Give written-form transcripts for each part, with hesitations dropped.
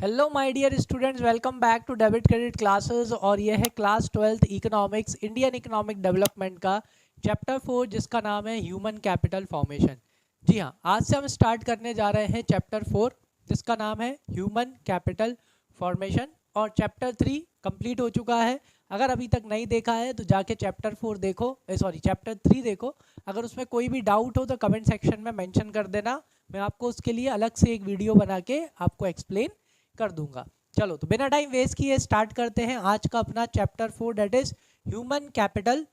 Hello my dear students, welcome back to debit credit classes. और यह है class 12th economics Indian economic development का chapter 4 जिसका नाम है ह्यूमन कैपिटल फॉर्मेशन। जी हाँ, आज से हम स्टार्ट करने जा रहे हैं चैप्टर 4 जिसका नाम है ह्यूमन कैपिटल फॉर्मेशन। और चैप्टर 3 कंप्लीट हो चुका है। अगर अभी तक नहीं देखा है तो जाके चैप्टर 4 देखो, चैप्टर 3 देखो। अगर उसमें कोई भी डाउट हो तो कमेंट सेक्शन में मेंशन कर देना, मैं आपको उसके लिए अलग से एक वीडियो बना के आपको एक्सप्लेन कर दूंगा। चलो तो बिना टाइम वेस्ट किए स्टार्ट करते हैं आज का अपना chapter 4 that is human capital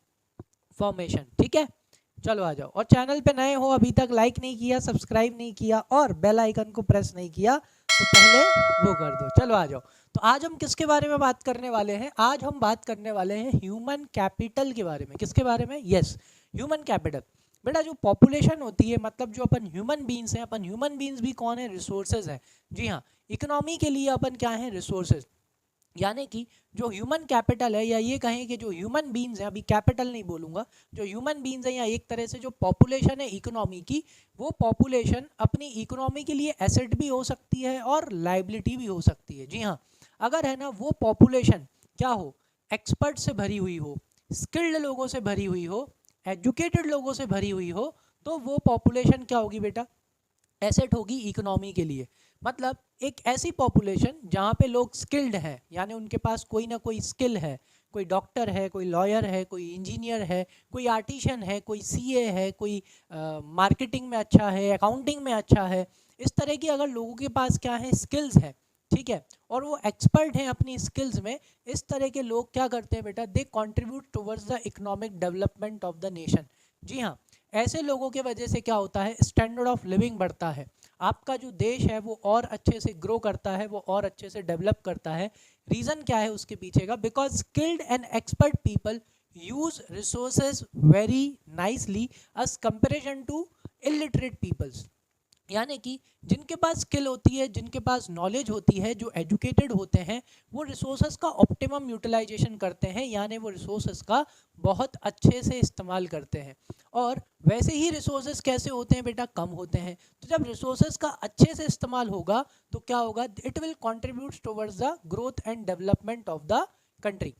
formation. ठीक है, चलो आ जाओ। और चैनल पे नए हो, अभी तक लाइक नहीं किया, सब्सक्राइब नहीं किया और बेल आइकन को प्रेस नहीं किया तो पहले वो कर दो। चलो आ जाओ। तो आज हम किसके बारे में बात करने वाले हैं? आज हम बात करने वाले हैं ह्यूमन कैपिटल के बारे में। किसके बारे में? Yes, human capital. बेटा जो पॉपुलेशन होती है, मतलब जो अपन ह्यूमन बींग्स हैं, अपन ह्यूमन बींग्स भी कौन है? रिसोर्सेज हैं। जी हाँ, इकोनॉमी के लिए अपन क्या है? रिसोर्सेज। यानी कि जो ह्यूमन कैपिटल है, या ये कहें कि जो ह्यूमन बींग्स हैं, अभी कैपिटल नहीं बोलूँगा, जो ह्यूमन बींग्स हैं या एक तरह से जो पॉपुलेशन है इकोनॉमी की, वो पॉपुलेशन अपनी इकोनॉमी के लिए एसेट भी हो सकती है और लाइबिलिटी भी हो सकती है। जी हाँ, अगर है ना वो पॉपुलेशन क्या हो? एक्सपर्ट से भरी हुई हो, स्किल्ड लोगों से भरी हुई हो, एजुकेटेड लोगों से भरी हुई हो, तो वो पॉपुलेशन क्या होगी बेटा? एसेट होगी इकोनॉमी के लिए। मतलब एक ऐसी पॉपुलेशन जहाँ पे लोग स्किल्ड हैं, यानी उनके पास कोई ना कोई स्किल है, कोई डॉक्टर है, कोई लॉयर है, कोई इंजीनियर है, कोई आर्टिशियन है, कोई सीए है, कोई मार्केटिंग में अच्छा है, अकाउंटिंग में अच्छा है। इस तरह की अगर लोगों के पास क्या है? स्किल्स है, ठीक है, और वो एक्सपर्ट हैं अपनी स्किल्स में, इस तरह के लोग क्या करते हैं बेटा? They contribute towards the economic development of the nation. जी हाँ, ऐसे लोगों के वजह से क्या होता है? स्टैंडर्ड ऑफ लिविंग बढ़ता है, आपका जो देश है वो और अच्छे से ग्रो करता है, वो और अच्छे से डेवलप करता है। रीज़न क्या है उसके पीछे का? Because skilled and expert people use resources very nicely as comparison to illiterate peoples. यानी कि जिनके पास स्किल होती है, जिनके पास नॉलेज होती है, जो एजुकेटेड होते हैं, वो रिसोर्सेज का ऑप्टिमम यूटिलाइजेशन करते हैं, यानी वो रिसोर्सेज का बहुत अच्छे से इस्तेमाल करते हैं। और वैसे ही रिसोर्सेज कैसे होते हैं बेटा? कम होते हैं। तो जब रिसोर्सेज का अच्छे से इस्तेमाल होगा तो क्या होगा? It will contribute towards the growth and development of the country.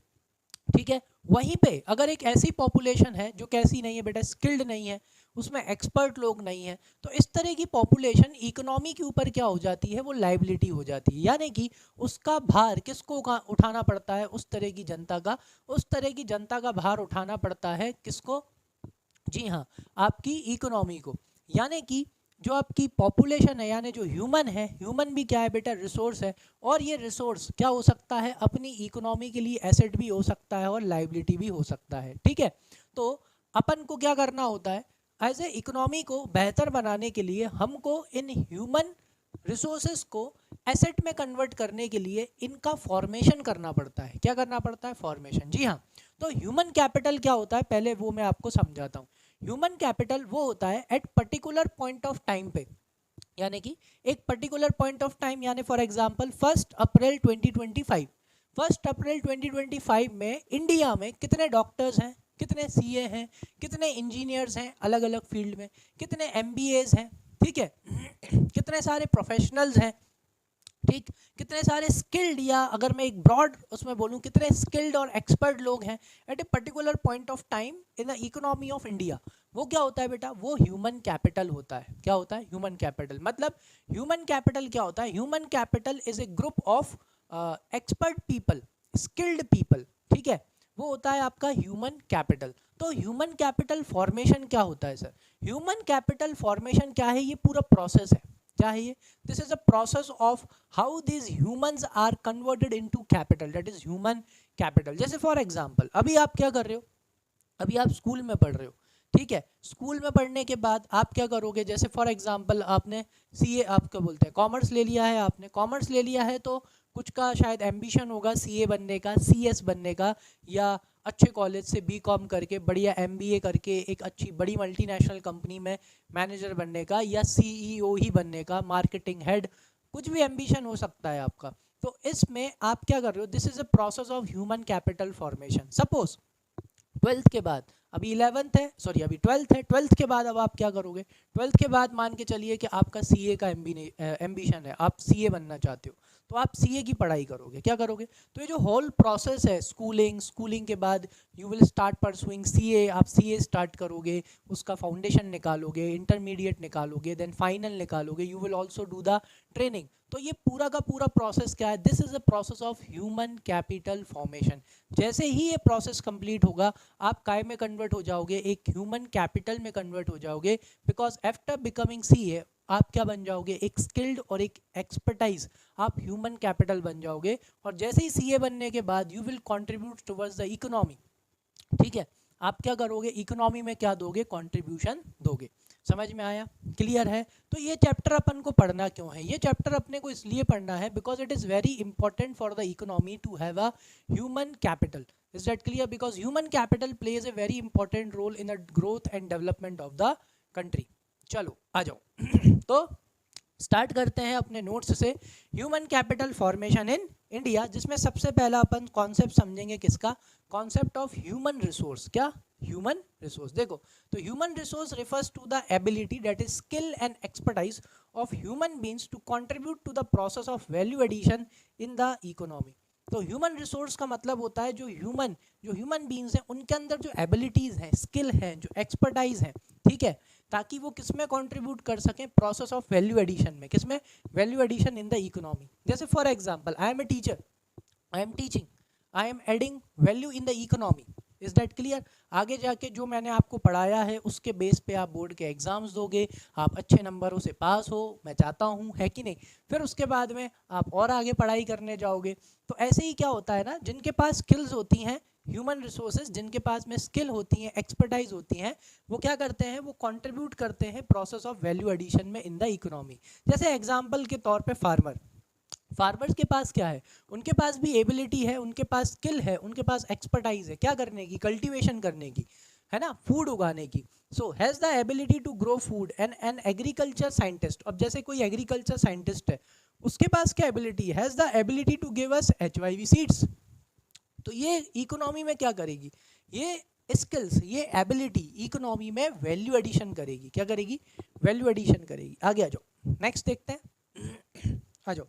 ठीक है, वहीं पे अगर एक ऐसी पॉपुलेशन है जो कैसी नहीं है बेटा? स्किल्ड नहीं है, उसमें एक्सपर्ट लोग नहीं है, तो इस तरह की पॉपुलेशन इकोनॉमी के ऊपर क्या हो जाती है? वो लाइबिलिटी हो जाती है। यानी कि उसका भार किसको उठाना पड़ता है? उस तरह की जनता का, उस तरह की जनता का भार उठाना पड़ता है। किसको? जी हाँ, आपकी इकोनॉमी को। यानी कि जो आपकी पॉपुलेशन है, यानी जो ह्यूमन है, ह्यूमन भी क्या है बेटा? रिसोर्स है। और ये रिसोर्स क्या हो सकता है? अपनी इकोनॉमी के लिए एसेट भी हो सकता है और लाइबिलिटी भी हो सकता है। ठीक है, तो अपन को क्या करना होता है? एज ए इकोनॉमी को बेहतर बनाने के लिए हमको इन ह्यूमन रिसोर्सेज को एसेट में कन्वर्ट करने के लिए इनका फॉर्मेशन करना पड़ता है। क्या करना पड़ता है? फॉर्मेशन। जी हाँ, तो ह्यूमन कैपिटल क्या होता है पहले वो मैं आपको समझाता हूँ। ह्यूमन कैपिटल वो होता है at particular point of time पे, यानी कि एक पर्टिकुलर पॉइंट ऑफ टाइम, यानी फॉर एग्जांपल 1 अप्रैल 2025। 1 अप्रैल 2025 में इंडिया में कितने डॉक्टर्स हैं, कितने सीए हैं, कितने इंजीनियर्स हैं अलग अलग फील्ड में, कितने एमबीएज हैं, ठीक है, कितने सारे प्रोफेशनल्स हैं, ठीक, कितने सारे स्किल्ड, या अगर मैं एक ब्रॉड उसमें बोलूं कितने स्किल्ड और एक्सपर्ट लोग हैं at a particular point of time in the economy of India. वो क्या होता है बेटा? वो ह्यूमन कैपिटल होता है। क्या होता है? Human capital. मतलब ह्यूमन कैपिटल क्या होता है? Human capital is a group of expert people, skilled people, ठीक है, वो होता है आपका ह्यूमन कैपिटल। तो ह्यूमन कैपिटल फॉर्मेशन क्या होता है सर? ह्यूमन कैपिटल फॉर्मेशन क्या है? ये पूरा प्रोसेस है। क्या है ये? This is a process of how these humans are converted into capital, that is human capital. जैसे फॉर एग्जांपल अभी आप क्या कर रहे हो? अभी आप स्कूल में पढ़ रहे हो, ठीक है, स्कूल में पढ़ने के बाद आप क्या करोगे? जैसे फॉर एग्जांपल आपने सीए, आप क्या बोलते हैं, कॉमर्स ले लिया है, आपने कॉमर्स ले लिया है तो कुछ का शायद एम्बिशन होगा सीए बनने का, सीएस बनने का, या अच्छे कॉलेज से बीकॉम करके बढ़िया एमबीए करके एक अच्छी बड़ी मल्टीनेशनल कंपनी में मैनेजर बनने का, या सीईओ ही बनने का, मार्केटिंग हेड, कुछ भी एम्बिशन हो सकता है आपका। तो इसमें आप क्या कर रहे हो? This is a process of human capital formation. Suppose 12th के बाद, अभी 11th है, सॉरी अभी 12th है, 12th के बाद अब आप क्या करोगे? 12th के बाद मान के चलिए कि आपका सीए का एम्बिशन है, आप सीए बनना चाहते हो, तो आप सीए की पढ़ाई करोगे, क्या करोगे? तो ये जो होल प्रोसेस है, स्कूलिंग के बाद you will start pursuing CA, आप सीए स्टार्ट करोगे, उसका फाउंडेशन निकालोगे, इंटरमीडिएट निकालोगे, देन फाइनल निकालोगे, you will also do the training. तो ये पूरा का पूरा प्रोसेस क्या है? This is a process of human capital formation. जैसे ही ये प्रोसेस कंप्लीट होगा, आप काय में कन्वर्ट हो जाओगे? एक ह्यूमन कैपिटल में कन्वर्ट हो जाओगे, बिकॉज आफ्टर बिकमिंग सीए आप क्या बन जाओगे? एक स्किल्ड और एक एक्सपर्टाइज, आप ह्यूमन कैपिटल बन जाओगे। और जैसे ही सीए बनने के बाद you will contribute towards the economy, ठीक है? आप क्या करोगे? इकोनॉमी में क्या दोगे? कंट्रीब्यूशन दोगे। समझ में आया? क्लियर है? तो ये चैप्टर अपन को पढ़ना क्यों है? ये चैप्टर अपने को इसलिए पढ़ना है because it is very important for the economy to have a human capital. Is that clear? Because human capital plays a very important role in the growth and development of the country. चलो आ जाओ तो start करते हैं अपने notes से। Human capital formation in India, जिसमें सबसे पहला अपन कॉन्सेप्ट समझेंगे किसका? Concept of human resource. क्या? Human resource. देखो, तो human resource refers to the ability, that is skill and expertise of human beings to contribute to the process of value addition in the economy. तो human resource का मतलब होता है जो human beings हैं उनके अंदर जो एबिलिटीज हैं, स्किल हैं, जो एक्सपर्टाइज हैं, ठीक है, ताकि वो किसमें कंट्रीब्यूट कर सकें? प्रोसेस ऑफ वैल्यू एडिशन में। किसमें? Value addition in the economy. जैसे for example, I am a teacher, I am teaching, I am adding value in the economy. Is that clear? आगे जाके जो मैंने आपको पढ़ाया है उसके बेस पे आप बोर्ड के एग्जाम्स दोगे, आप अच्छे नंबरों से पास हो, मैं चाहता हूँ, है कि नहीं? फिर उसके बाद में आप और आगे पढ़ाई करने जाओगे। तो ऐसे ही क्या होता है ना, जिनके पास स्किल्स होती हैं, ह्यूमन रिसोर्सेज जिनके पास में स्किल होती हैं, एक्सपर्टाइज होती हैं, वो क्या करते हैं? वो कंट्रीब्यूट करते हैं प्रोसेस ऑफ वैल्यू एडिशन में इन द इकोनॉमी। जैसे एग्जांपल के तौर पे फार्मर्स के पास क्या है? उनके पास भी एबिलिटी है, उनके पास स्किल है, उनके पास एक्सपर्टाइज है, क्या करने की? कल्टीवेशन करने की, है ना, फूड उगाने की। So has the ability to grow food. And an agriculture scientist, अब जैसे कोई एग्रीकल्चर साइंटिस्ट है, उसके पास क्या एबिलिटी है? Has the ability to give us HYV seeds. तो ये इकोनॉमी में क्या करेगी? ये स्किल्स, ये एबिलिटी इकोनॉमी में वैल्यू एडिशन करेगी। क्या करेगी? वैल्यू एडिशन करेगी। आगे आ जाओ, नेक्स्ट देखते हैं आ जाओ।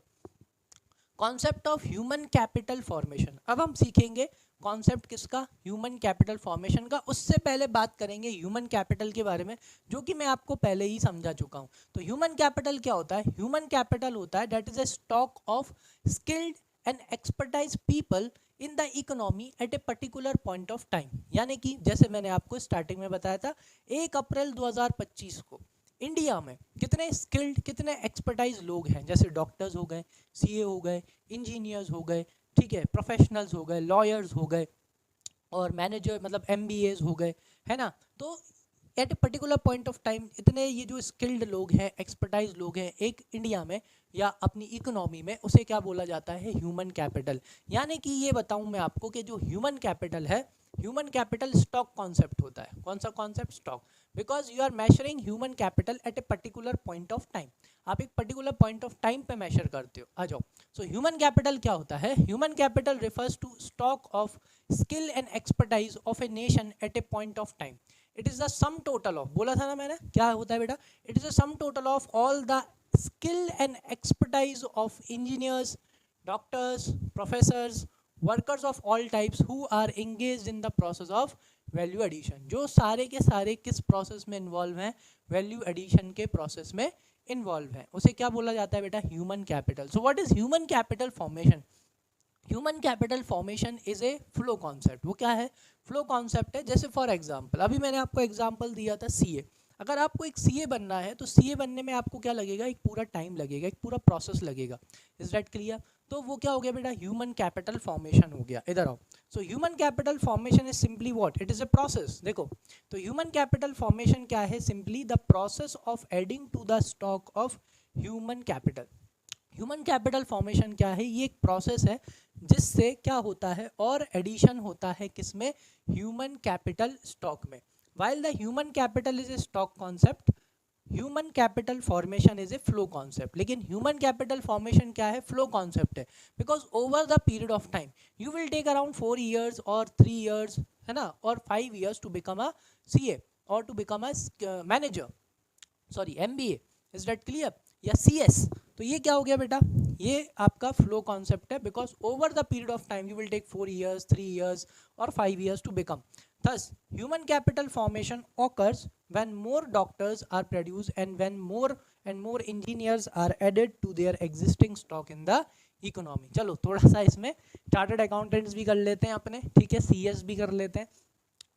Concept of human capital formation. अब हम सीखेंगे कॉन्सेप्ट किसका? ह्यूमन कैपिटल फॉर्मेशन का। उससे पहले बात करेंगे ह्यूमन कैपिटल के बारे में, जो कि मैं आपको पहले ही समझा चुका हूं। तो ह्यूमन कैपिटल क्या होता है? ह्यूमन कैपिटल होता है that is a stock of skilled and expertise people in the economy eight a particular point of time. यानी कि जैसे मैंने आपको स्टार्टिंग में बताया था, 1 अप्रैल 2025 को इंडिया में कितने स्किल्ड, कितने एक्सपर्टाइज लोग हैं? जैसे डॉक्टर्स हो गए, सीए हो गए, इंजीनियर्स हो गए, ठीक है, प्रोफेशनल्स हो गए, लॉयर्स हो गए, और मैनेजर मतलब MBAs हो गए, है ना। तो at a particular point of time इतने ये जो स्किल्ड लोग हैं, एक्सपर्टाइज लोग हैं एक इंडिया में या अपनी इकोनॉमी में, उसे क्या बोला जाता है? Human capital. यानी कि ये बताऊं मैं आपको कि जो ह्यूमन कैपिटल है, ह्यूमन कैपिटल स्टॉक कॉन्सेप्ट होता है। कौन सा concept? Stock. Because you are measuring human capital at a particular point of time. आप एक पर्टिकुलर पॉइंट ऑफ टाइम पे मेजर करते हो। आ जाओ। सो ह्यूमन कैपिटल क्या होता है? Human capital refers to stock of skill and expertise of a nation at a point of time. It is the sum total of, बोला था ना मैंने, क्या होता है बेटा? It is the sum total of all the skill and expertise of engineers, doctors, professors, workers of all types who are engaged in the process of value addition. जो सारे के सारे किस प्रोसेस में इन्वॉल्व हैं? वैल्यू एडिशन के process में involve है, उसे क्या बोला जाता है बेटा? Human capital. So what is human capital formation? Human capital formation is a flow concept. वो क्या है? फ्लो कॉन्सेप्ट है। जैसे फॉर एग्जांपल, अभी मैंने आपको एग्जांपल दिया था सीए। अगर आपको एक सीए बनना है तो सीए बनने में आपको क्या लगेगा? एक पूरा टाइम लगेगा, एक पूरा प्रोसेस लगेगा। Is that clear? तो वो क्या हो गया बेटा? ह्यूमन कैपिटल फॉर्मेशन हो गया। इधर आओ। So human capital formation is simply what? It is a process. देखो, तो ह्यूमन कैपिटल फॉर्मेशन क्या है? Simply the process of adding to the stock of human capital. Human capital formation क्या है? ये एक प्रोसेस है जिससे क्या होता है? और एडिशन होता है किसमें? ह्यूमन कैपिटल स्टॉक में। While the human capital is a stock concept, human capital formation is a flow concept. लेकिन human capital formation क्या है? flow concept है। Because over the period of time, you will take around 4 years or 3 years, है ना, or 5 years to become a CA or to become a manager, sorry MBA. Is that clear? या CS। तो ये क्या हो गया बेटा, ये आपका फ्लो कॉन्सेप्ट है, because over the period of time you will take 4 years 3 years और 5 years to become. Thus human capital formation occurs when more doctors are produced and when more and more engineers are added to their existing stock in the economy. चलो थोड़ा सा इसमें chartered accountants भी कर लेते हैं अपने, ठीक है, CS भी कर लेते हैं.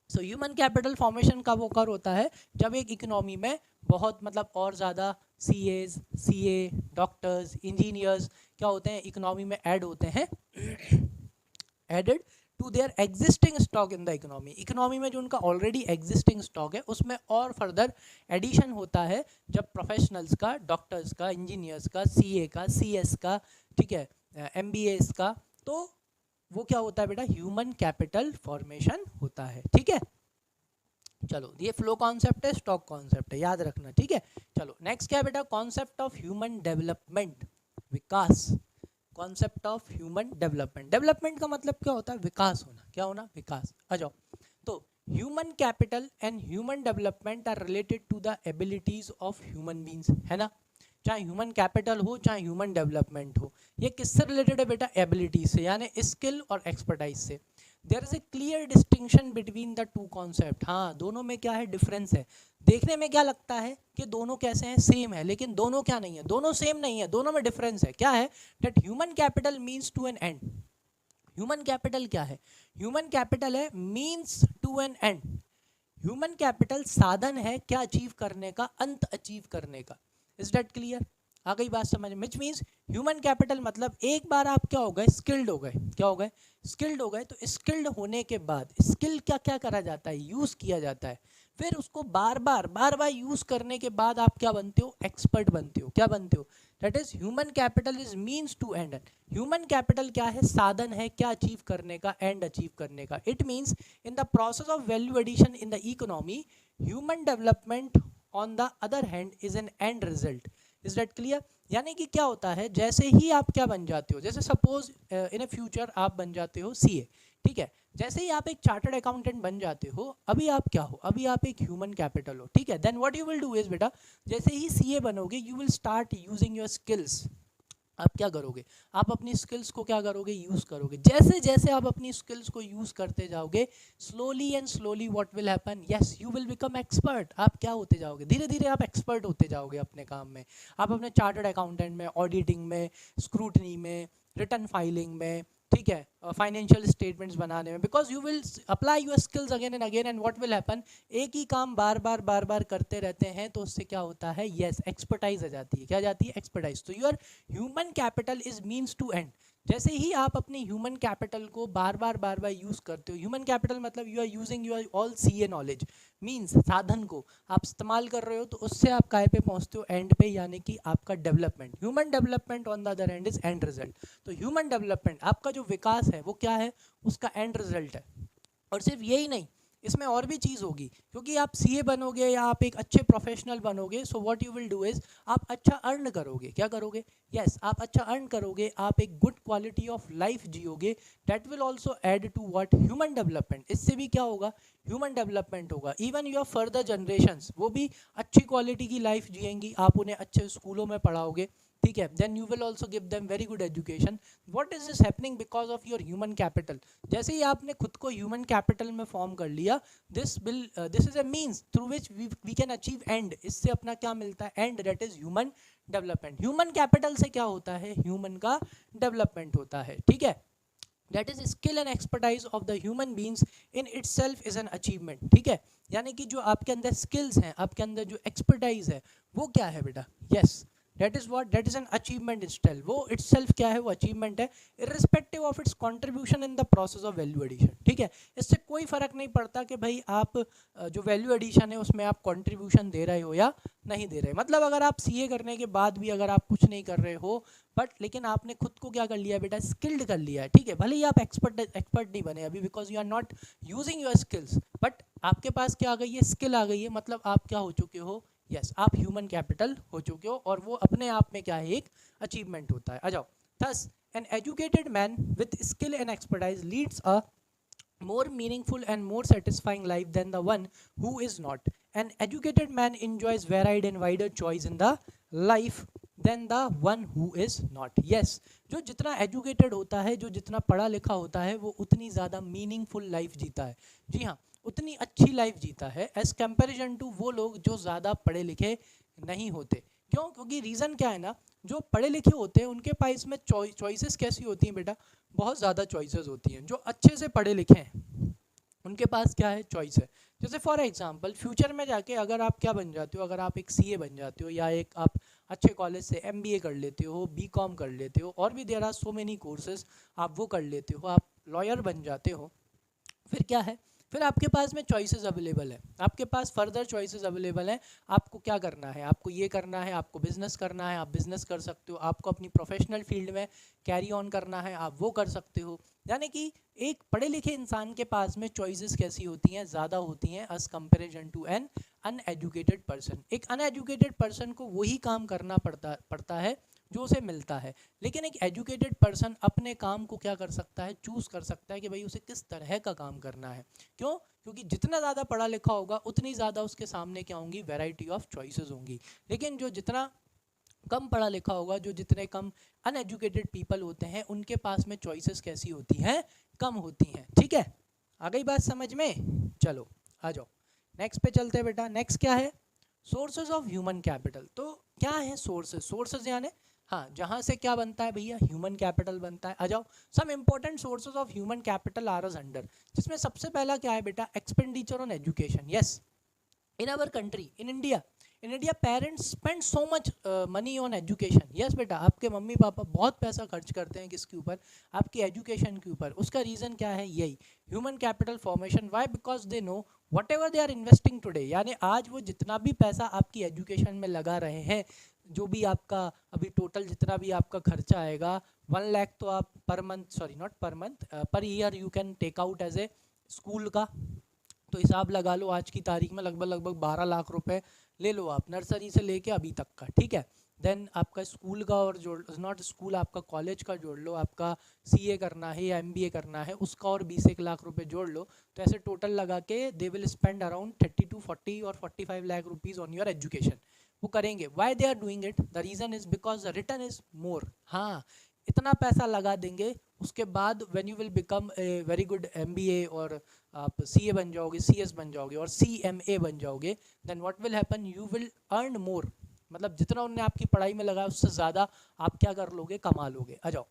सो ह्यूमन कैपिटल फॉर्मेशन कब ओकर होता है, जब एक इकोनॉमी में बहुत मतलब और ज़्यादा CAs CA डॉक्टर्स इंजीनियर्स क्या होते हैं इकोनॉमी में ऐड होते हैं, added to their existing stock in the economy. Economy में जो उनका ऑलरेडी एग्जिस्टिंग स्टॉक है उसमें और फर्दर एडिशन होता है जब प्रोफेशनल्स का, डॉक्टर्स का, इंजीनियर्स का, CA का, CS का, ठीक है, MBAs का, तो वो क्या होता है बेटा, ह्यूमन कैपिटल फॉर्मेशन होता है. ठीक है, चलो ये फ्लो कॉन्सेप्ट है, स्टॉक कॉन्सेप्ट है, याद रखना. ठीक है, चलो नेक्स्ट क्या है बेटा, concept of human development, Vikas. Concept of human development. Development का मतलब क्या होता है, विकास होना. क्या होना, विकास. आ जाओ. तो human capital and human development are related to the abilities of human beings, है ना. चाहे ह्यूमन कैपिटल हो चाहे ह्यूमन डेवलपमेंट हो, ये किससे रिलेटेड है बेटा, एबिलिटी से, यानी स्किल और एक्सपर्टाइज से. There is a clear distinction between the two concept. हाँ, दोनों में क्या है, डिफरेंस है. देखने में क्या लगता है कि दोनों कैसे हैं, सेम है, लेकिन दोनों क्या नहीं है, दोनों सेम नहीं है, दोनों में डिफरेंस है. क्या है, that human capital means to an end. Human capital क्या है, ह्यूमन कैपिटल है means to an end. Human capital साधन है क्या अचीव करने का, अंत अचीव करने का. इज दैट क्लियर, आ गई बात समझ में. विच मीन्स ह्यूमन कैपिटल मतलब एक बार आप क्या हो गए, स्किल्ड हो गए. क्या हो गए, स्किल्ड हो गए. तो स्किल्ड होने के बाद स्किल क्या क्या करा जाता है, यूज किया जाता है. फिर उसको बार बार यूज करने के बाद आप क्या बनते हो, एक्सपर्ट बनते हो. क्या बनते हो, that is human capital is means to end. Human capital क्या है, साधन है क्या अचीव करने का, एंड अचीव करने का. It means in the process of value addition in the economy, human development on the other hand is an end result. Is that clear. यानी कि क्या होता है, जैसे ही आप क्या बन जाते हो, जैसे सपोज इन ए फ्यूचर आप बन जाते हो CA, ठीक है, जैसे ही आप एक चार्टर्ड अकाउंटेंट बन जाते हो, अभी आप क्या हो, अभी आप एक ह्यूमन कैपिटल हो. ठीक है, then what you will do is बेटा, जैसे ही CA बनोगे you will start using your skills. आप क्या करोगे, आप अपनी स्किल्स को क्या करोगे, यूज करोगे. जैसे जैसे आप अपनी स्किल्स को यूज करते जाओगे, slowly and slowly what will happen, yes you will become expert. आप क्या होते जाओगे, धीरे धीरे आप एक्सपर्ट होते जाओगे अपने काम में. आप अपने चार्टर्ड अकाउंटेंट में, ऑडिटिंग में, स्क्रूटनी में, रिटर्न फाइलिंग में, ठीक है, फाइनेंशियल स्टेटमेंट्स बनाने में, because you will apply your skills again and again. And what will happen, एक ही काम बार बार करते रहते हैं, तो उससे क्या होता है, यस एक्सपर्टाइज आ जाती है. क्या जाती है, एक्सपर्टाइज. तो your human capital is means to end. जैसे ही आप अपने ह्यूमन कैपिटल को बार बार यूज करते हो, ह्यूमन कैपिटल मतलब you are using your all CA knowledge, means साधन को आप इस्तेमाल कर रहे हो, तो उससे आप काय पे पहुंचते हो, एंड पे, यानी कि आपका development. Human development on the other and is and result. तो ह्यूमन डेवलपमेंट, आपका जो विकास है वो क्या है, उसका एंड रिजल्ट है. और सिर्फ यही नहीं, इसमें और भी चीज़ होगी, क्योंकि आप CA बनोगे या आप एक अच्छे प्रोफेशनल बनोगे, so what you will do is आप अच्छा अर्न करोगे. क्या करोगे, यस आप अच्छा अर्न करोगे, आप एक गुड क्वालिटी ऑफ लाइफ जियोगे. That will also add to what, human development. इससे भी क्या होगा, ह्यूमन डेवलपमेंट होगा. इवन योर फर्दर जनरेशंस, वो भी अच्छी क्वालिटी की लाइफ जिएंगी, आप उन्हें अच्छे स्कूलों में पढ़ाओगे. ठीक है, then you will also give them very good education. What is this happening, because of your human capital. जैसे ही आपने खुद को ह्यूमन कैपिटल में फॉर्म कर लिया, this is a means through which we can achieve end. इससे अपना क्या मिलता है, end, that is human development. Human capital से क्या होता है, ह्यूमन का डेवलपमेंट होता है. ठीक है, that is skill and expertise of the human beings in itself is an achievement. ठीक है, यानी कि जो आपके अंदर स्किल्स हैं, आपके अंदर जो एक्सपर्टाइज है, वो क्या है बेटा, yes that is what, that is an achievement itself. वो इटसेल्फ क्या है, वो अचीवमेंट है, irrespective of its contribution in the process of value addition. ठीक है, इससे कोई फर्क नहीं पड़ता कि भाई आप जो वैल्यू एडिशन है उसमें आप कंट्रीब्यूशन दे रहे हो या नहीं दे रहे. मतलब अगर आप CA करने के बाद भी अगर आप कुछ नहीं कर रहे हो, बट लेकिन आपने खुद को क्या कर लिया बेटा, स्किल्ड कर लिया है. ठीक है, भले ही आप एक्सपर्ट नहीं बने अभी, because you are not using your skills, but आपके पास क्या आ गई है, स्किल आ गई है. मतलब आप क्या हो चुके हो, यस आप ह्यूमन कैपिटल हो चुके हो, और वो अपने आप में क्या है, एक अचीवमेंट होता है. आ जाओ. Thus an educated man with skill and expertise leads a more meaningful and more satisfying life than the one who is not. An educated man enjoys varied and wider choice in the life then the one who is not. Yes, जो जितना educated होता है, जो जितना पढ़ा लिखा होता है, वो उतनी ज़्यादा मीनिंगफुल लाइफ जीता है। जी हाँ, उतनी अच्छी लाइफ जीता है एज कंपेरिजन टू वो लोग जो ज़्यादा पढ़े लिखे नहीं होते। क्यों? क्योंकि रीज़न क्या है ना, जो पढ़े लिखे होते हैं उनके पास में चॉइसेस कैसी होती हैं बेटा, बहुत ज़्यादा चॉइसेस होती हैं। जो अच्छे से पढ़े लिखे हैं उनके पास क्या है, चॉइस है। जैसे फॉर एग्जांपल फ्यूचर में जाके अगर आप क्या बन जाते हो, अगर आप एक सीए बन जाते हो, या एक आप अच्छे कॉलेज से एमबीए कर लेते हो, बीकॉम कर लेते हो, और भी there are so many courses, आप वो कर लेते हो, आप लॉयर बन जाते हो, फिर क्या है, फिर आपके पास में चॉइसेस अवेलेबल है, आपके पास फर्दर चॉइसेस अवेलेबल हैं। आपको क्या करना है, आपको ये करना है, आपको बिजनेस करना है, आप बिजनेस कर सकते हो, आपको अपनी प्रोफेशनल फील्ड में कैरी ऑन करना है, आप वो कर सकते हो। यानी कि एक पढ़े लिखे इंसान के पास में चॉइसेस कैसी होती हैं, ज़्यादा होती हैं as comparison to an uneducated person. एक अनएजुकेटेड पर्सन को वही काम करना पड़ता है जो उसे मिलता है, लेकिन एक एजुकेटेड पर्सन अपने काम को क्या कर सकता है, चूज़ कर सकता है कि भाई उसे किस तरह का काम करना है। क्यों? क्योंकि जितना ज़्यादा पढ़ा लिखा होगा उतनी ज़्यादा उसके सामने क्या होंगी, वैरायटी ऑफ चॉइसेस होंगी। लेकिन जो जितना कम पढ़ा लिखा होगा, जो जितने कम अनएजुकेटेड पीपल होते हैं, उनके पास में चॉइसेस कैसी होती हैं, कम होती हैं। ठीक है, आ गई बात समझ में? चलो आ जाओ नेक्स्ट पे चलते हैं बेटा। नेक्स्ट क्या है, सोर्सेज ऑफ ह्यूमन कैपिटल। तो क्या है सोर्सेज? सोर्सेज यानी हाँ, जहाँ से क्या बनता है भैया, ह्यूमन कैपिटल बनता है। आ जाओ, some important sources of human capital are as under, जिसमें सबसे पहला क्या है बेटा, expenditure on education. Yes, in our country, in India parents spend so much money on education. yes बेटा, आपके मम्मी पापा बहुत पैसा खर्च करते हैं किसके ऊपर, आपकी एजुकेशन के ऊपर। उसका रीज़न क्या है, यही human capital formation. Why? Because they know whatever they are investing today, यानी आज वो जितना भी पैसा आपकी एजुकेशन में लगा रहे हैं, जो भी आपका अभी टोटल जितना भी आपका खर्चा आएगा, 1 लाख तो आप per month, sorry not per month, per year you can take out as a school का। तो हिसाब लगा लो आज की तारीख में लगभग 12 लाख रुपए ले लो आप, नर्सरी से लेके अभी तक का। ठीक है, देन आपका स्कूल का और जोड़, नॉट स्कूल, आपका कॉलेज का जोड़ लो, आपका सीए करना है या एमबीए करना है उसका और 20 लाख रुपए जोड़ लो, तो ऐसे टोटल लगा के they will spend around 30 to 40 और 45 lakh rupees on your education. वो करेंगे। Why they are doing it? The reason is because the return is more. हाँ, इतना पैसा लगा देंगे, उसके बाद when you will become a very good MBA, और आप सीए बन जाओगे, सीएस बन जाओगे, और सीएमए बन जाओगे, then what will happen, you will earn more. मतलब जितना उन्होंने आपकी पढ़ाई में लगाया उससे ज़्यादा आप क्या कर लोगे, कमा लोगे। आ जाओ।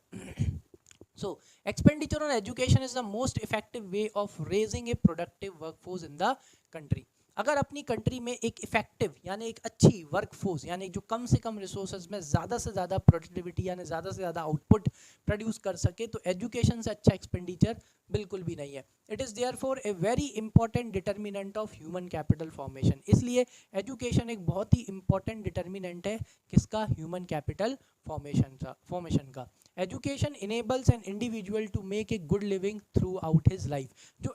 सो expenditure on education is the most effective way of raising A productive workforce in the country. अगर अपनी कंट्री में एक इफेक्टिव यानी एक अच्छी वर्कफोर्स, यानी जो कम से कम रिसोर्सेज में ज़्यादा से ज़्यादा प्रोडक्टिविटी यानी ज़्यादा से ज़्यादा आउटपुट प्रोड्यूस कर सके, तो एजुकेशन से अच्छा एक्सपेंडिचर बिल्कुल भी नहीं है। It is therefore a very important determinant of human capital formation. इसलिए एजुकेशन एक बहुत ही इंपॉर्टेंट डिटर्मिनेंट है किसका, ह्यूमन कैपिटल फॉर्मेशन का। Education enables an individual to make a good living throughout his life. जो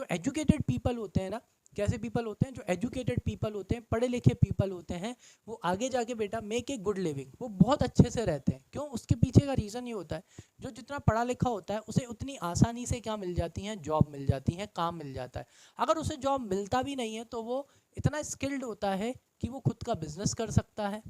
एजुकेटेड पीपल होते हैं ना, कैसे पीपल होते हैं, जो एजुकेटेड पीपल होते हैं, पढ़े लिखे पीपल होते हैं, वो आगे जाके बेटा मेक ए गुड लिविंग, वो बहुत अच्छे से रहते हैं। क्यों? उसके पीछे का रीज़न ये होता है, जो जितना पढ़ा लिखा होता है उसे उतनी आसानी से क्या मिल जाती हैं, जॉब मिल जाती हैं, काम मिल जाता है। अगर उसे जॉब मिलता भी नहीं है तो वो इतना स्किल्ड होता है कि वो खुद का बिजनेस कर सकता है,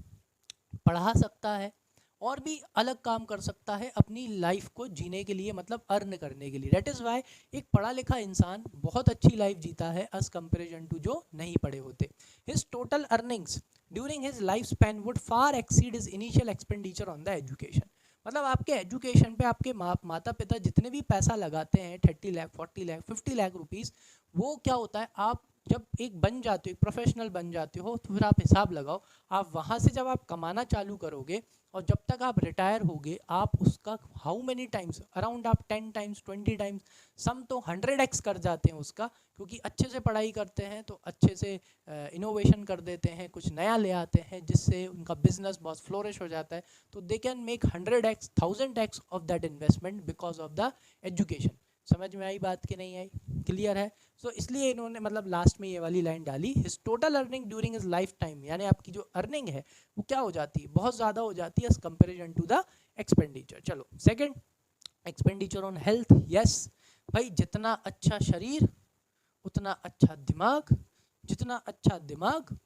पढ़ा सकता है, और भी अलग काम कर सकता है अपनी लाइफ को जीने के लिए, मतलब अर्न करने के लिए। दैट इज़ वाई एक पढ़ा लिखा इंसान बहुत अच्छी लाइफ जीता है एज कंपेरिजन टू जो नहीं पढ़े होते। His total earnings during his life span would far exceed his initial expenditure on the education. मतलब आपके एजुकेशन पे आपके माता पिता जितने भी पैसा लगाते हैं, 30 लाख 40 लाख 50 लाख रुपीज़, वो क्या होता है, आप जब एक बन जाते हो, एक प्रोफेशनल बन जाते हो, तो फिर आप हिसाब लगाओ, आप वहाँ से जब आप कमाना चालू करोगे और जब तक आप रिटायर होगे, आप उसका हाउ मेनी टाइम्स, अराउंड आप 10 टाइम्स 20 टाइम्स, सम तो 100x कर जाते हैं उसका, क्योंकि अच्छे से पढ़ाई करते हैं तो अच्छे से इनोवेशन कर देते हैं, कुछ नया ले आते हैं जिससे उनका बिजनेस बहुत फ्लोरिश हो जाता है। तो they can make 100x 1000x of that investment because of the education. समझ में आई बात कि नहीं आई? क्लियर है? सो इसलिए इन्होंने मतलब लास्ट में ये वाली लाइन डाली, his total earning during his life time, यानी आपकी जो अर्निंग है वो क्या हो जाती है, बहुत ज़्यादा हो जाती है as comparison to the expenditure. चलो second, expenditure on health. Yes भाई, जितना अच्छा शरीर उतना अच्छा दिमाग, जितना अच्छा दिमाग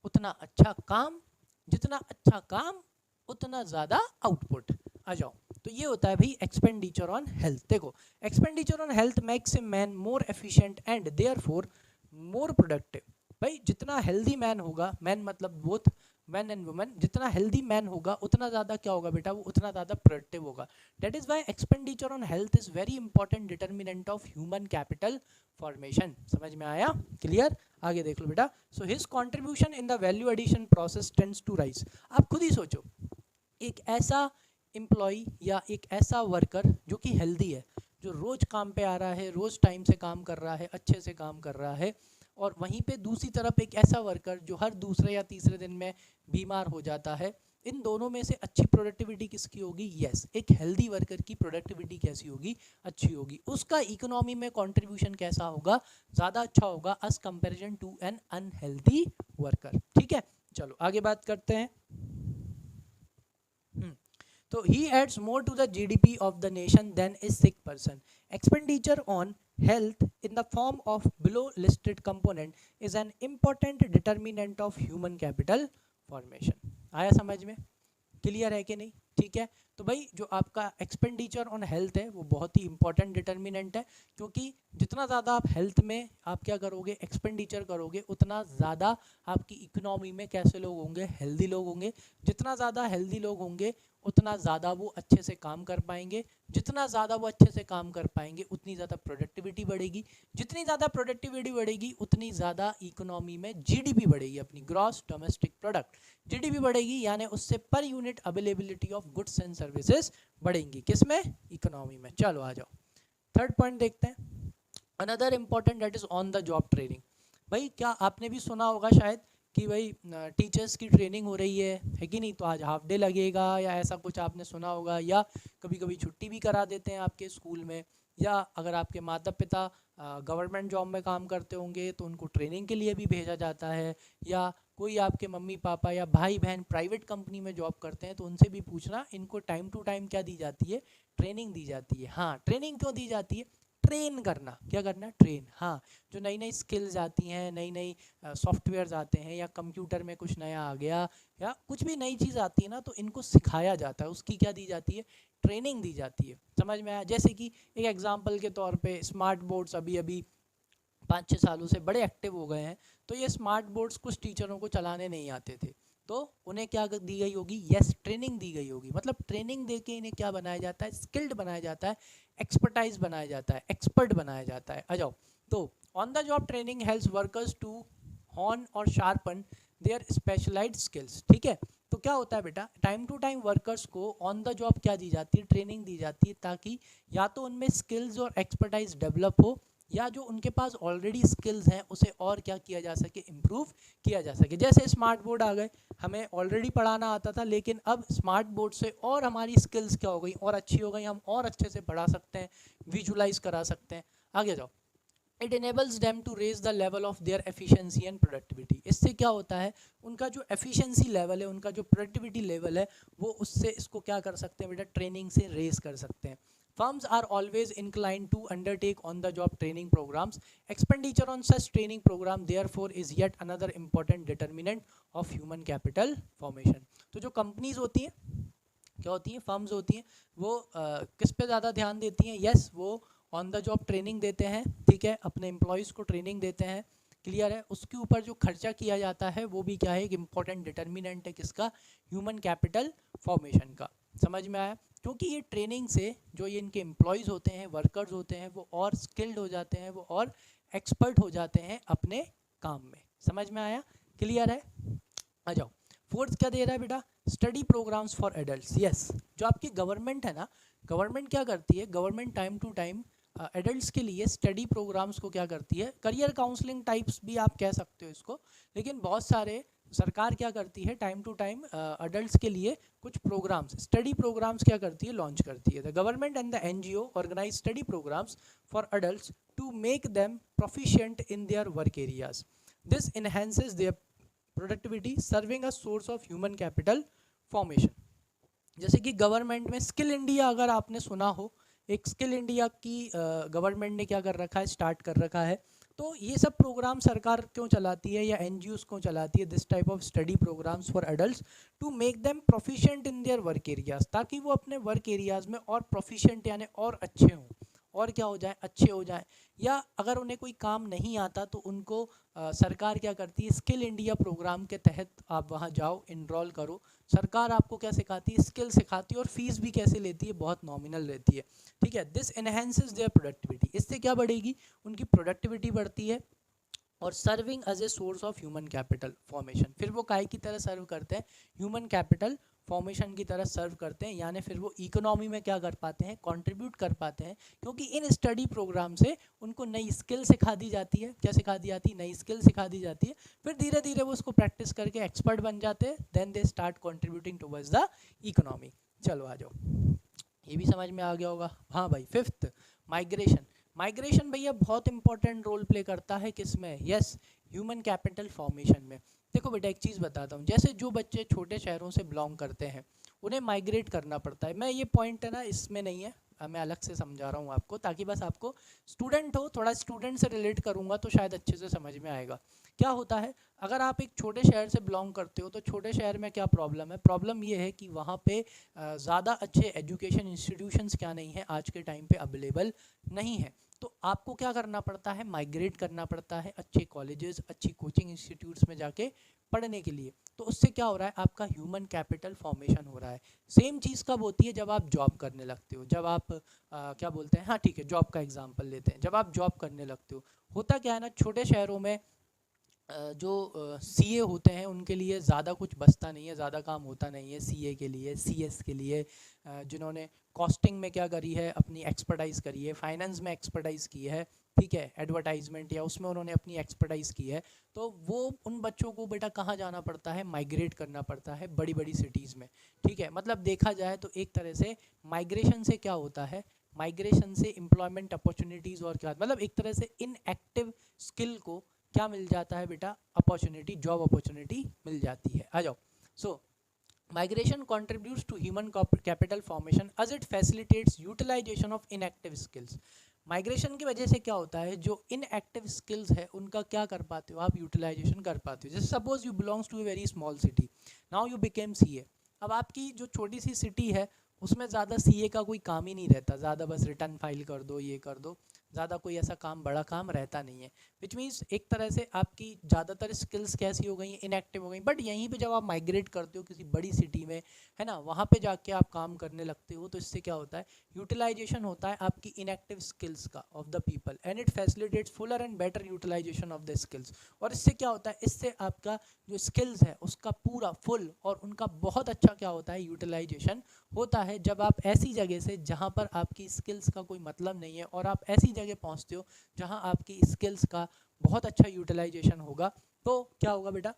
उतना अच्छा काम, जितना अच्छा काम उतना ज़्यादा आउटपुट। आ जाओ, तो ये होता है भाई एक्सपेंडिचर ऑन हेल्थ। देखो, expenditure on health makes a man more efficient and therefore more productive. भाई जितना हेल्दी मैन होगा, मैन मतलब बोथ मैन एंड वुमेन, जितना हेल्दी मैन होगा उतना ज़्यादा क्या होगा बेटा, वो उतना ज़्यादा प्रोडक्टिव होगा। That is why expenditure on health is very important determinant of human capital formation. समझ में आया? क्लियर? आगे देख लो बेटा। So his contribution in the value addition process tends to rise. आप खुद ही सोचो, एक ऐसा एम्प्लॉय या एक ऐसा वर्कर जो कि हेल्दी है, जो रोज़ काम पे आ रहा है, रोज़ टाइम से काम कर रहा है, अच्छे से काम कर रहा है, और वहीं पे दूसरी तरफ एक ऐसा वर्कर जो हर दूसरे या तीसरे दिन में बीमार हो जाता है, इन दोनों में से अच्छी प्रोडक्टिविटी किसकी होगी? यस, एक हेल्दी वर्कर की प्रोडक्टिविटी कैसी होगी? अच्छी होगी। उसका इकोनॉमी में कंट्रीब्यूशन कैसा होगा? ज़्यादा अच्छा होगा as comparison to an unhealthy worker. ठीक है, चलो आगे बात करते हैं। So he adds more to the GDP of the nation than a sick person. Expenditure on health in the form of below listed component is an important determinant of human capital formation. आया समझ में? Clear है कि नहीं? ठीक है, तो भाई जो आपका एक्सपेंडिचर ऑन हेल्थ है वो बहुत ही इंपॉर्टेंट डिटर्मिनेंट है, क्योंकि जितना ज़्यादा आप हेल्थ में आप क्या करोगे, एक्सपेंडिचर करोगे, उतना ज़्यादा आपकी इकोनॉमी में कैसे लोग होंगे? हेल्दी लोग होंगे। जितना ज़्यादा हेल्दी लोग होंगे उतना ज़्यादा वो अच्छे से काम कर पाएंगे। जितना ज़्यादा वो अच्छे से काम कर पाएंगे उतनी ज़्यादा प्रोडक्टिविटी बढ़ेगी। जितनी ज़्यादा प्रोडक्टिविटी बढ़ेगी उतनी ज़्यादा इकोनॉमी में जीडीपी बढ़ेगी, अपनी ग्रॉस डोमेस्टिक प्रोडक्ट जीडीपी बढ़ेगी, यानी उससे per unit availability of goods and services बढ़ेंगी। किसमें? इकोनॉमी में। चलो आ जाओ, थर्ड पॉइंट देखते हैं। Another important that is on the job training. भाई क्या आपने भी सुना होगा शायद कि भाई टीचर्स की ट्रेनिंग हो रही है कि नहीं, तो आज हाफ डे लगेगा या ऐसा कुछ आपने सुना होगा, या कभी कभी छुट्टी भी करा देते हैं आपके स्कूल में, या अगर आपके माता पिता गवर्नमेंट जॉब में काम करते होंगे तो उनको ट्रेनिंग के लिए भी भेजा जाता है, या कोई आपके मम्मी पापा या भाई बहन प्राइवेट कंपनी में जॉब करते हैं तो उनसे भी पूछना, इनको टाइम टू टाइम क्या दी जाती है? ट्रेनिंग दी जाती है। हाँ, ट्रेनिंग क्यों दी जाती है? ट्रेन करना। क्या करना? ट्रेन। हाँ, जो नई नई स्किल्स आती हैं, नई नई सॉफ्टवेयर्स आते हैं, या कंप्यूटर में कुछ नया आ गया, या कुछ भी नई चीज़ आती है ना, तो इनको सिखाया जाता है, उसकी क्या दी जाती है? ट्रेनिंग दी जाती है। समझ में आया? जैसे कि एक एग्जांपल के तौर पे स्मार्ट बोर्ड्स अभी अभी 5-6 सालों से बड़े एक्टिव हो गए हैं, तो ये स्मार्ट बोर्ड्स कुछ टीचरों को चलाने नहीं आते थे, तो उन्हें क्या दी गई होगी? यस, ट्रेनिंग दी गई होगी। मतलब ट्रेनिंग देके इन्हें क्या बनाया जाता है? स्किल्ड बनाया जाता है, एक्सपर्टाइज बनाया जाता है, एक्सपर्ट बनाया जाता है। आ जाओ, तो on the job training helps workers to hone और शार्पन देयर स्पेशलाइज्ड स्किल्स। ठीक है, तो क्या होता है बेटा, टाइम टू टाइम वर्कर्स को ऑन द जॉब क्या दी जाती है? ट्रेनिंग दी जाती है, ताकि या तो उनमें स्किल्स और एक्सपर्टाइज डेवलप हो, या जो उनके पास ऑलरेडी स्किल्स हैं उसे और क्या किया जा सके? इम्प्रूव किया जा सके। जैसे स्मार्ट बोर्ड आ गए, हमें ऑलरेडी पढ़ाना आता था, लेकिन अब स्मार्ट बोर्ड से और हमारी स्किल्स क्या हो गई? और अच्छी हो गई, हम और अच्छे से पढ़ा सकते हैं, विजुलाइज करा सकते हैं। आगे जाओ। It enables them to raise the level of their efficiency and productivity. इससे क्या होता है? उनका जो एफिशिएंसी लेवल है, उनका जो प्रोडक्टिविटी लेवल है, वो उससे इसको क्या कर सकते हैं बेटा? ट्रेनिंग से रेज कर सकते हैं। Firms are always inclined to undertake on-the-job training programs. Expenditure on such training program therefore is yet another important determinant of human capital formation. तो जो companies होती हैं, क्या होती हैं? फर्म्स होती हैं, वो किस पे ज़्यादा ध्यान देती हैं? यस, वो ऑन द जॉब ट्रेनिंग देते हैं। ठीक है, अपने एम्प्लॉयज़ को ट्रेनिंग देते हैं। क्लियर है? उसके ऊपर जो खर्चा किया जाता है वो भी क्या है? एक इम्पॉर्टेंट डिटर्मिनेंट है किसका? ह्यूमन कैपिटल फॉर्मेशन का। समझ में आया? क्योंकि ये ट्रेनिंग से जो ये इनके एम्प्लॉयज़ होते हैं, वर्कर्स होते हैं, वो और स्किल्ड हो जाते हैं, वो और एक्सपर्ट हो जाते हैं अपने काम में। समझ में आया? क्लियर है? आ जाओ, फोर्थ क्या दे रहा है बेटा? Study programmes for adults. Yes, जो आपकी गवर्नमेंट है ना, गवर्नमेंट क्या करती है? Government time to time adults के लिए स्टडी प्रोग्राम्स को क्या करती है? करियर काउंसलिंग टाइप्स भी आप कह सकते हो इसको, लेकिन बहुत सारे सरकार क्या करती है? टाइम टू टाइम एडल्ट्स के लिए कुछ प्रोग्राम्स, स्टडी प्रोग्राम्स क्या करती है? लॉन्च करती है। The government and the NGO organise study programmes for adults to make them proficient in their work areas. This enhances their productivity, serving a source of human capital formation. जैसे कि government में skill India अगर आपने सुना हो, एक skill India की government ने क्या कर रखा है? स्टार्ट कर रखा है। तो ये सब प्रोग्राम सरकार क्यों चलाती है या एनजीओस क्यों चलाती है, this type of study programmes for adults, to make them proficient in their work areas, ताकि वो अपने वर्क एरियाज में और प्रोफिशिएंट यानी और अच्छे हों, और क्या हो जाए, अच्छे हो जाए। या अगर उन्हें कोई काम नहीं आता तो उनको सरकार क्या करती है, स्किल इंडिया प्रोग्राम के तहत आप वहाँ जाओ, इनरोल करो, सरकार आपको क्या सिखाती है, स्किल सिखाती है, और फीस भी कैसे लेती है, बहुत नॉमिनल रहती है, ठीक है। दिस एनहेंसेस देयर प्रोडक्टिविटी, इससे क्या बढ़ेगी, उनकी प्रोडक्टिविटी बढ़ती है। और serving as a source of human capital formation, फिर वो काय की तरह सर्व करते हैं, ह्यूमन कैपिटल फॉर्मेशन की तरह सर्व करते हैं, यानी फिर वो इकोनॉमी में क्या कर पाते हैं, कंट्रीब्यूट कर पाते हैं, क्योंकि इन स्टडी प्रोग्राम से उनको नई स्किल सिखा दी जाती है। क्या सिखा दी जाती है, नई स्किल सिखा दी जाती है, फिर धीरे धीरे वो उसको प्रैक्टिस करके एक्सपर्ट बन जाते हैं, then they start contributing towards the economy. चलो आ जाओ, ये भी समझ में आ गया होगा। हाँ भाई, फिफ्थ, माइग्रेशन। माइग्रेशन भैया बहुत इंपॉर्टेंट रोल प्ले करता है किसमें, यस, ह्यूमन कैपिटल फॉर्मेशन में। देखो बेटा एक चीज़ बताता हूँ, जैसे जो बच्चे छोटे शहरों से बिलोंग करते हैं उन्हें माइग्रेट करना पड़ता है। मैं ये पॉइंट है ना इसमें नहीं है, मैं अलग से समझा रहा हूँ आपको, ताकि बस आपको स्टूडेंट हो, थोड़ा स्टूडेंट से रिलेट करूँगा तो शायद अच्छे से समझ में आएगा। क्या होता है, अगर आप एक छोटे शहर से बिलोंग करते हो तो छोटे शहर में क्या प्रॉब्लम है, प्रॉब्लम ये है कि वहाँ पे ज़्यादा अच्छे एजुकेशन इंस्टीट्यूशंस क्या नहीं है, आज के टाइम पे अवेलेबल नहीं है। तो आपको क्या करना पड़ता है, माइग्रेट करना पड़ता है अच्छे कॉलेजेस, अच्छी कोचिंग इंस्टीट्यूट्स में जाके पढ़ने के लिए। तो उससे क्या हो रहा है, आपका ह्यूमन कैपिटल फॉर्मेशन हो रहा है। सेम चीज़ कब होती है, जब आप जॉब करने लगते हो, जब आप क्या बोलते हैं, हाँ ठीक है, जॉब का एग्जांपल लेते हैं। जब आप जॉब करने लगते हो, होता क्या है ना, छोटे शहरों में जो सीए होते हैं उनके लिए ज़्यादा कुछ बचता नहीं है, ज़्यादा काम होता नहीं है सीए के लिए, सीएस के लिए, जिन्होंने कॉस्टिंग में क्या करी है, अपनी एक्सपर्टाइज करी है, फाइनेंस में एक्सपर्टाइज की है, ठीक है, एडवर्टाइजमेंट या उसमें उन्होंने अपनी एक्सपर्टाइज की है, तो वो उन बच्चों को बेटा कहाँ जाना पड़ता है, माइग्रेट करना पड़ता है बड़ी बड़ी सिटीज़ में, ठीक है। मतलब देखा जाए तो एक तरह से माइग्रेशन से क्या होता है, माइग्रेशन से एम्प्लॉयमेंट अपॉर्चुनिटीज़ और क्या, मतलब एक तरह से इनएक्टिव स्किल को क्या मिल जाता है बेटा, अपॉर्चुनिटी, जॉब अपॉर्चुनिटी मिल जाती है। आ जाओ, सो migration contributes to human capital formation as it facilitates utilization of inactive skills। Migration की वजह से क्या होता है, जो इनएक्टिव स्किल्स है उनका क्या कर पाते हो आप, यूटिलाइजेशन कर पाते हो। जैसे suppose you belongs to a very small city, now you became CA. अब आपकी जो छोटी सी सिटी है उसमें ज़्यादा सीए का कोई काम ही नहीं रहता, ज़्यादा बस रिटर्न फाइल कर दो, ये कर दो, ज़्यादा कोई ऐसा काम, बड़ा काम रहता नहीं है। विच मीन्स एक तरह से आपकी ज़्यादातर स्किल्स कैसी हो गई हैं, इनएक्टिव हो गई। बट यहीं पे जब आप माइग्रेट करते हो किसी बड़ी सिटी में, है ना, वहाँ पे जाके आप काम करने लगते हो, तो इससे क्या होता है, यूटिलाइजेशन होता है आपकी इनएक्टिव स्किल्स का, of the people, and it facilitates fuller and better utilisation of the skills. और इससे क्या होता है, इससे आपका जो स्किल्स है उसका पूरा फुल और उनका बहुत अच्छा क्या होता है, यूटिलाइजेशन होता है। जब आप ऐसी जगह से जहाँ पर आपकी स्किल्स का कोई मतलब नहीं है और आप ऐसी जगह पहुँचते हो जहाँ आपकी स्किल्स का बहुत अच्छा यूटिलाइजेशन होगा, तो क्या होगा बेटा,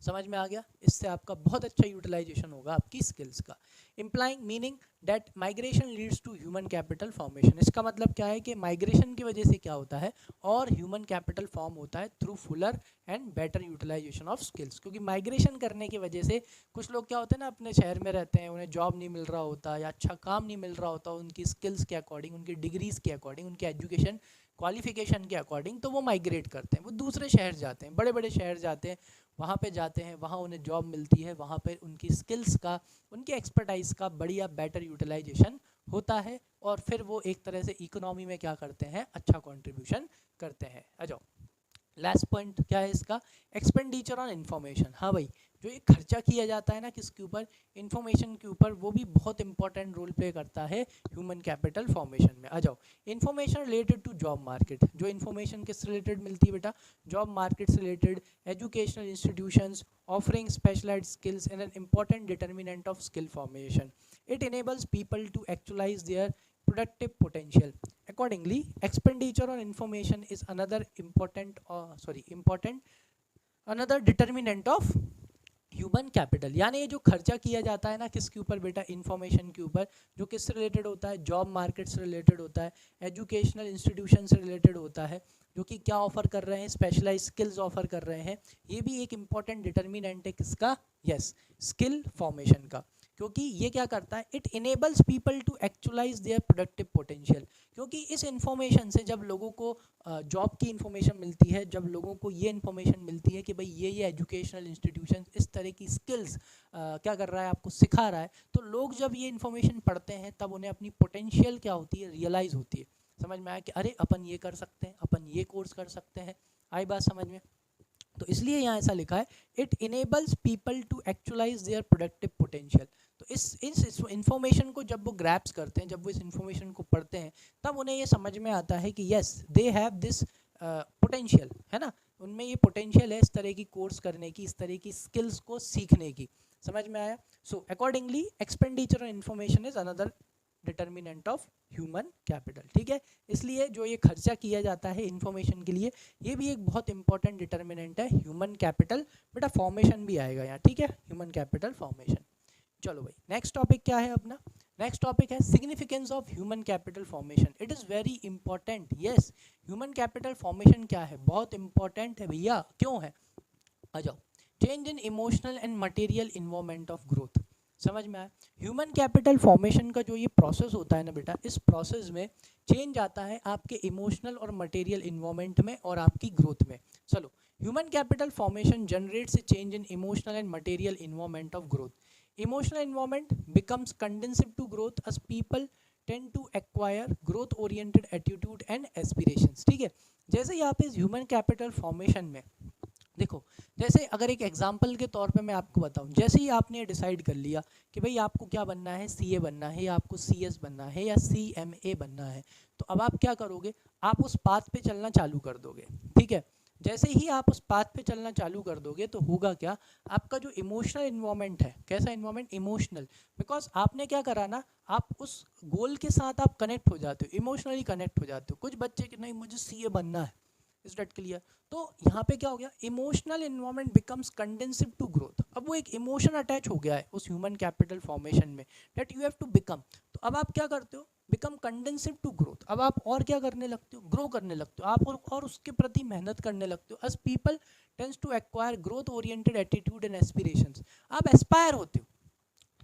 समझ में आ गया, इससे आपका बहुत अच्छा यूटिलाइजेशन होगा आपकी स्किल्स का। Implying meaning that migration leads to human capital formation. इसका मतलब क्या है कि माइग्रेशन की वजह से क्या होता है, और ह्यूमन कैपिटल फॉर्म होता है through fuller and better utilisation of skills. क्योंकि माइग्रेशन करने की वजह से कुछ लोग क्या होते हैं ना, अपने शहर में रहते हैं, उन्हें जॉब नहीं मिल रहा होता या अच्छा काम नहीं मिल रहा होता उनकी स्किल्स के अकॉर्डिंग, उनकी डिग्रीज़ के अकॉर्डिंग, उनके एजुकेशन क्वालिफिकेशन के अकॉर्डिंग, तो वो माइग्रेट करते हैं, वो दूसरे शहर जाते हैं, बड़े बड़े शहर जाते हैं, वहाँ पे जाते हैं, वहाँ उन्हें जॉब मिलती है, वहाँ पे उनकी स्किल्स का, उनकी एक्सपर्टाइज का बढ़िया बेटर यूटिलाइजेशन होता है, और फिर वो एक तरह से इकोनॉमी में क्या करते हैं, अच्छा कंट्रीब्यूशन करते हैं। आ जाओ, लास्ट पॉइंट क्या है इसका, एक्सपेंडिचर ऑन इन्फॉर्मेशन। हाँ भाई, जो ये खर्चा किया जाता है ना किसके ऊपर, इन्फॉर्मेशन के ऊपर, वो भी बहुत इंपॉर्टेंट रोल प्ले करता है ह्यूमन कैपिटल फॉर्मेशन में। आ जाओ, information related to job market. जो इन्फॉर्मेशन किस रिलेटेड मिलती है बेटा, जॉब मार्केट से related, educational institutions offering specialised skills and an important determinant of skill formation. It enables people to actualize their productive potential. Accordingly, expenditure on information is another another determinant of human capital. यानी ये जो खर्चा किया जाता है ना किसके ऊपर बेटा, इन्फॉर्मेशन के ऊपर, जो किससे रिलेटेड होता है, जॉब मार्केट से रिलेटेड होता है, एजुकेशनल इंस्टीट्यूशन से रिलेटेड होता है, जो कि क्या ऑफर कर रहे हैं, स्पेशलाइज स्किल्स ऑफर कर रहे हैं। ये भी एक इंपॉर्टेंट डिटर्मिनेंट है किसका, यस, स्किल फॉर्मेशन का। क्योंकि ये क्या करता है, it enables people to actualise their productive potential. क्योंकि इस इन्फॉर्मेशन से जब लोगों को जॉब की इन्फॉर्मेशन मिलती है, जब लोगों को ये इन्फॉर्मेशन मिलती है कि भाई ये एजुकेशनल इंस्टीट्यूशन इस तरह की स्किल्स क्या कर रहा है, आपको सिखा रहा है, तो लोग जब ये इन्फॉर्मेशन पढ़ते हैं तब उन्हें अपनी पोटेंशियल क्या होती है, रियलाइज़ होती है। समझ में आया कि अरे अपन ये कर सकते हैं, अपन ये कोर्स कर सकते हैं। आई बात समझ में? तो इसलिए यहाँ ऐसा लिखा है, it enables people to actualise their productive potential. तो इस इन्फॉर्मेशन को जब वो ग्रैप्स करते हैं, जब वो इस इन्फॉर्मेशन को पढ़ते हैं, तब उन्हें ये समझ में आता है कि yes they have this potential, है ना, उनमें ये पोटेंशियल है इस तरह की कोर्स करने की, इस तरह की स्किल्स को सीखने की। समझ में आया? So accordingly expenditure on information is another determinant of human capital. ठीक है, इसलिए जो ये खर्चा किया जाता है इन्फॉर्मेशन के लिए, ये भी एक बहुत इंपॉर्टेंट डिटर्मिनेंट है ह्यूमन कैपिटल। बेटा फॉर्मेशन भी आएगा यहाँ, ठीक है, ह्यूमन कैपिटल फॉर्मेशन। चलो भाई, नेक्स्ट टॉपिक क्या है अपना? नेक्स्ट टॉपिक है significance of human capital formation. It is very important. Yes, human capital formation क्या है, बहुत इंपॉर्टेंट है भैया। क्यों है? आ जाओ। Change in emotional and material involvement of growth. समझ में आया? ह्यूमन कैपिटल फॉर्मेशन का जो ये प्रोसेस होता है ना बेटा, इस प्रोसेस में चेंज आता है आपके इमोशनल और मटेरियल इन्वॉल्वमेंट में और आपकी ग्रोथ में। चलो, human capital formation generates A change in emotional and material involvement of growth. Emotional environment becomes conducive to growth as people tend to acquire growth oriented attitude and aspirations। ठीक है, जैसे यहाँ पे ह्यूमन कैपिटल फॉर्मेशन में देखो, जैसे अगर एक एग्जांपल के तौर पे मैं आपको बताऊं, जैसे ही आपने डिसाइड कर लिया कि भाई आपको क्या बनना है, सीए बनना है या आपको सीएस बनना है या सीएमए बनना है, तो अब आप क्या करोगे, आप उस पाथ पे चलना चालू कर दोगे। ठीक है, जैसे ही आप उस पाथ पे चलना चालू कर दोगे तो होगा क्या, आपका जो इमोशनल इन्वॉल्वमेंट है, कैसा इन्वॉल्वमेंट, इमोशनल, बिकॉज आपने क्या करा ना, आप उस गोल के साथ आप कनेक्ट हो जाते हो, इमोशनली कनेक्ट हो जाते हो। कुछ बच्चे कि नहीं मुझे सीए बनना है, इज डेट क्लियर? तो यहाँ पे क्या हो गया, emotional involvement becomes conducive to growth. अब वो एक इमोशन अटैच हो गया है उस ह्यूमन कैपिटल फॉर्मेशन में, that you have to become. तो अब आप क्या करते हो, बिकम कंडेंसिव टू ग्रोथ। अब आप और क्या करने लगते हो, ग्रो करने लगते हो आप, और उसके प्रति मेहनत करने लगते हो। As people tends to acquire growth oriented attitude and aspirations. आप एस्पायर होते हो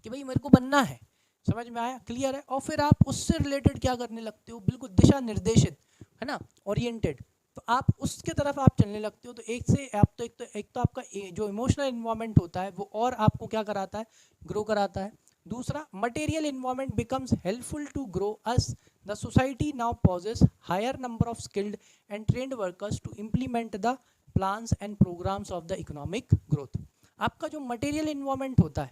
कि भाई मेरे को बनना है। समझ में आया? क्लियर है? और फिर आप उससे रिलेटेड क्या करने लगते हो, बिल्कुल दिशा निर्देशित, है ना, ओरिएंटेड, तो आप उसके तरफ आप चलने लगते हो। तो एक तो आपका जो इमोशनल इन्वॉल्वमेंट होता है वो और आपको क्या कराता है, ग्रो कराता है। दूसरा, material involvement becomes helpful to grow as the society now possesses higher number of skilled and trained workers to implement the plans and programmes of the economic growth. आपका जो मटेरियल इन्वॉल्वमेंट होता है,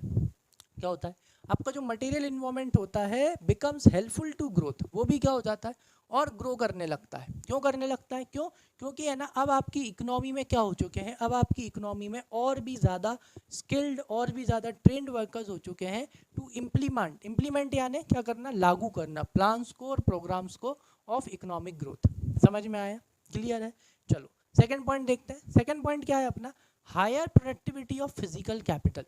क्या होता है, आपका जो मटेरियल इन्वॉल्वमेंट होता है बिकम्स हेल्पफुल टू ग्रोथ, वो भी क्या हो जाता है, और ग्रो करने लगता है। क्यों करने लगता है? क्यों? क्योंकि है ना, अब आपकी इकोनॉमी में क्या हो चुके हैं, अब आपकी इकोनॉमी में और भी ज़्यादा स्किल्ड और भी ज़्यादा ट्रेंड वर्कर्स हो चुके हैं टू इम्प्लीमेंट यानी क्या करना, लागू करना प्लान्स को और प्रोग्राम्स को ऑफ इकोनॉमिक ग्रोथ। समझ में आया? क्लियर है? चलो सेकेंड पॉइंट देखते हैं। सेकेंड पॉइंट क्या है अपना, higher productivity of physical capital.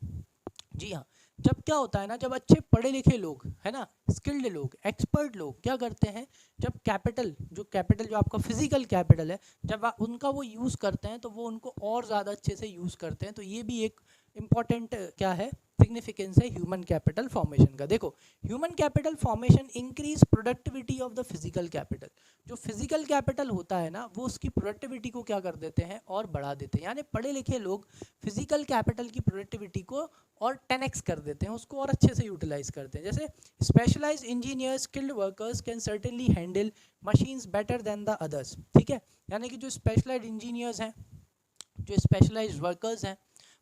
जी हाँ, जब क्या होता है ना, जब अच्छे पढ़े लिखे लोग, है ना, स्किल्ड लोग, एक्सपर्ट लोग क्या करते हैं, जब कैपिटल जो आपका फिजिकल कैपिटल है, जब उनका वो यूज़ करते हैं तो वो उनको और ज़्यादा अच्छे से यूज़ करते हैं। तो ये भी एक इम्पॉर्टेंट क्या है, सिग्निफिकेंस है ह्यूमन कैपिटल फॉर्मेशन का। देखो, human capital formation increase productivity of the physical capital. जो फिजिकल कैपिटल होता है ना, वो उसकी प्रोडक्टिविटी को क्या कर देते हैं, और बढ़ा देते हैं। यानी पढ़े लिखे लोग फिजिकल कैपिटल की प्रोडक्टिविटी को और 10x कर देते हैं, उसको और अच्छे से यूटिलाइज करते हैं। जैसे specialise engineers, skilled workers can certainly handle machines better than the others. ठीक है, यानी कि जो स्पेशलाइज्ड इंजीनियर्स हैं, जो स्पेशलाइज्ड वर्कर्स हैं,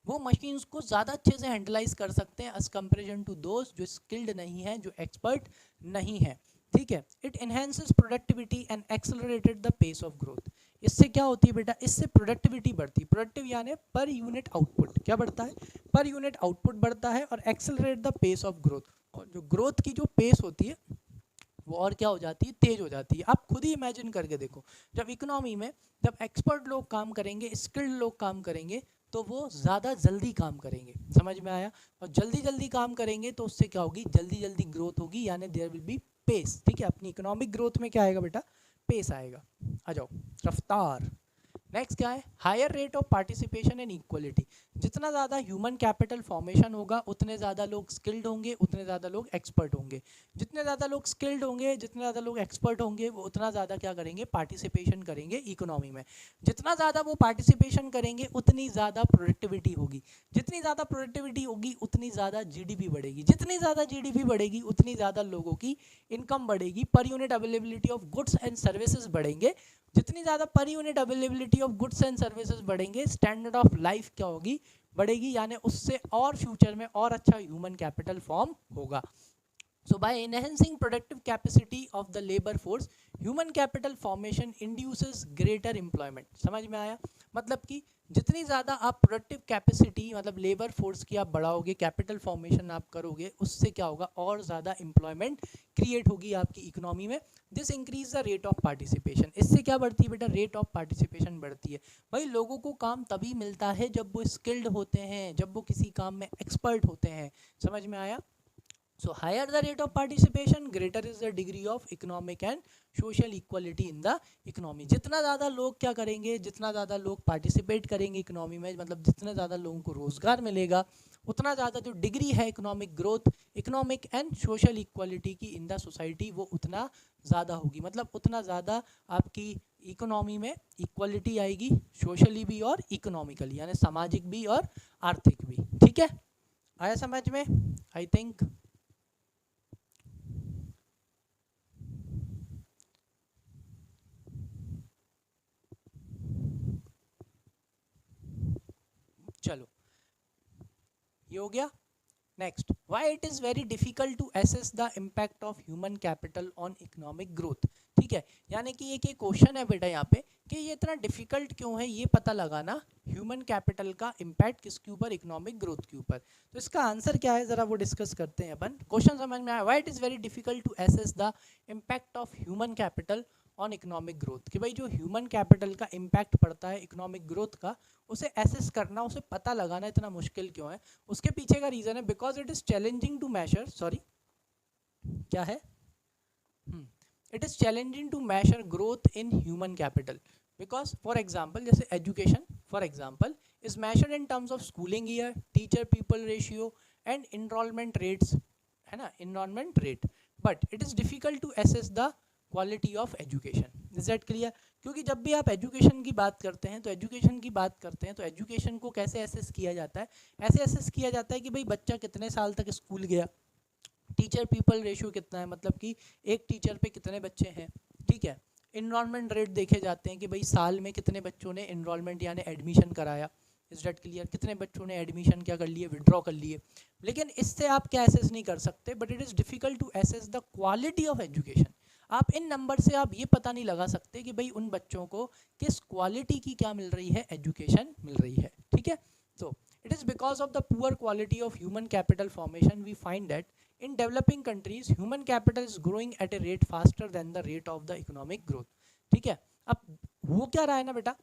वो मशीन्स को ज़्यादा अच्छे से हैंडलाइज कर सकते हैं एज कंपेरिजन टू दोज जो स्किल्ड नहीं है, जो एक्सपर्ट नहीं है। ठीक है, it enhances productivity and accelerated the pace of growth. इससे क्या होती है बेटा, इससे प्रोडक्टिविटी बढ़ती है। प्रोडक्टिव यानी पर यूनिट आउटपुट क्या बढ़ता है, पर यूनिट आउटपुट बढ़ता है, और accelerate the pace of growth, और जो ग्रोथ की जो पेस होती है वो और क्या हो जाती है, तेज हो जाती है। आप खुद ही इमेजिन करके देखो, जब इकोनॉमी में जब एक्सपर्ट लोग काम करेंगे, स्किल्ड लोग काम करेंगे, तो वो ज़्यादा जल्दी काम करेंगे। समझ में आया? और जल्दी जल्दी काम करेंगे तो उससे क्या होगी, जल्दी जल्दी ग्रोथ होगी, यानी देयर विल बी पेस। ठीक है, अपनी इकोनॉमिक ग्रोथ में क्या आएगा बेटा, पेस आएगा। आ जाओ, रफ्तार। नेक्स्ट क्या है, higher rate of participation and equality. जितना ज़्यादा ह्यूमन कैपिटल फॉर्मेशन होगा उतने ज़्यादा लोग स्किल्ड होंगे, उतने ज़्यादा लोग एक्सपर्ट होंगे। जितने ज़्यादा लोग स्किल्ड होंगे, जितने ज़्यादा लोग एक्सपर्ट होंगे, वो उतना ज़्यादा क्या करेंगे, पार्टिसिपेशन करेंगे इकोनॉमी में। जितना ज़्यादा वो पार्टिसिपेशन करेंगे उतनी ज़्यादा प्रोडक्टिविटी होगी, जितनी ज़्यादा प्रोडक्टिविटी होगी उतनी ज़्यादा जीडीपी बढ़ेगी, जितनी ज़्यादा जीडीपी बढ़ेगी उतनी ज़्यादा लोगों की इनकम बढ़ेगी, per unit availability of goods and services बढ़ेंगे। जितनी ज़्यादा per unit availability of goods and services बढ़ेंगे, स्टैंडर्ड ऑफ लाइफ क्या होगी, बढ़ेगी, यानी उससे और फ्यूचर में और अच्छा ह्यूमन कैपिटल फॉर्म होगा। So by enhancing productive capacity of the labor force, human capital formation induces greater employment। समझ में आया? मतलब कि जितनी ज़्यादा आप प्रोडक्टिव कैपेसिटी मतलब लेबर फोर्स की आप बढ़ाओगे, कैपिटल फॉर्मेशन आप करोगे, उससे क्या होगा, और ज़्यादा एम्प्लॉयमेंट क्रिएट होगी आपकी इकोनॉमी में। This increase the rate of participation. इससे क्या बढ़ती है बेटा, रेट ऑफ पार्टिसिपेशन बढ़ती है। भाई लोगों को काम तभी मिलता है जब वो स्किल्ड होते हैं, जब वो किसी काम में एक्सपर्ट होते हैं। समझ में आया? So higher the rate of participation, greater is the degree of economic and social equality in the economy। जितना ज़्यादा लोग क्या करेंगे, जितना ज़्यादा लोग पार्टिसिपेट करेंगे इकोनॉमी में, मतलब जितना ज़्यादा लोगों को रोज़गार मिलेगा, उतना ज़्यादा जो डिग्री है economic growth, economic and social equality की इन द सोसाइटी, वो उतना ज़्यादा होगी। मतलब उतना ज़्यादा आपकी इकोनॉमी में इक्वालिटी आएगी, सोशली भी और इकोनॉमिकली, यानी सामाजिक भी और आर्थिक भी। ठीक है, आया समझ में? आई थिंक चलो ये हो गया। Next, why it is very difficult to assess the impact of human capital on economic growth. ठीक है, यानी कि एक क्वेश्चन है बेटा यहाँ पे कि ये इतना डिफिकल्ट क्यों है ये पता लगाना, ह्यूमन कैपिटल का इम्पैक्ट किसके ऊपर, इकोनॉमिक ग्रोथ के ऊपर। तो इसका आंसर क्या है ज़रा वो डिस्कस करते हैं अपन। क्वेश्चन समझ में आया, why it is very difficult to assess the impact of human capital on economic growth. कि भाई जो ह्यूमन कैपिटल का इम्पैक्ट पड़ता है इकोनॉमिक ग्रोथ का, उसे एसेस करना, उसे पता लगाना इतना मुश्किल क्यों है। उसके पीछे का रीज़न है because it is challenging to measure, sorry क्या है, it is challenging to measure growth in human capital. Because for example जैसे education for example is measured in terms of schooling year, teacher pupil ratio and enrolment rates, है ना, enrolment rate. But it is difficult to assess the quality of education. Is that clear? क्योंकि जब भी आप education की बात करते हैं तो एजुकेशन को कैसे एसेस किया जाता है, ऐसे एसेस किया जाता है कि भाई बच्चा कितने साल तक स्कूल गया, टीचर पीपल रेशियो कितना है, मतलब कि एक टीचर पे कितने बच्चे हैं। ठीक है, इनरोलमेंट रेट देखे जाते हैं कि भाई साल में कितने बच्चों ने इनरोलमेंट यानी एडमिशन कराया। Is that clear? कितने बच्चों ने एडमिशन क्या कर लिए, विड्रॉ कर लिए। लेकिन इससे आप क्या एसेस नहीं कर सकते, but it is difficult to assess the quality of education. आप इन नंबर से आप ये पता नहीं लगा सकते कि भाई उन बच्चों को किस क्वालिटी की क्या मिल रही है, एजुकेशन मिल रही है। ठीक है, तो it is because of the poor quality of human capital formation we find that in developing countries human capital is growing at a rate faster than the rate of the economic growth। ठीक है, अब वो क्या रहा है ना बेटा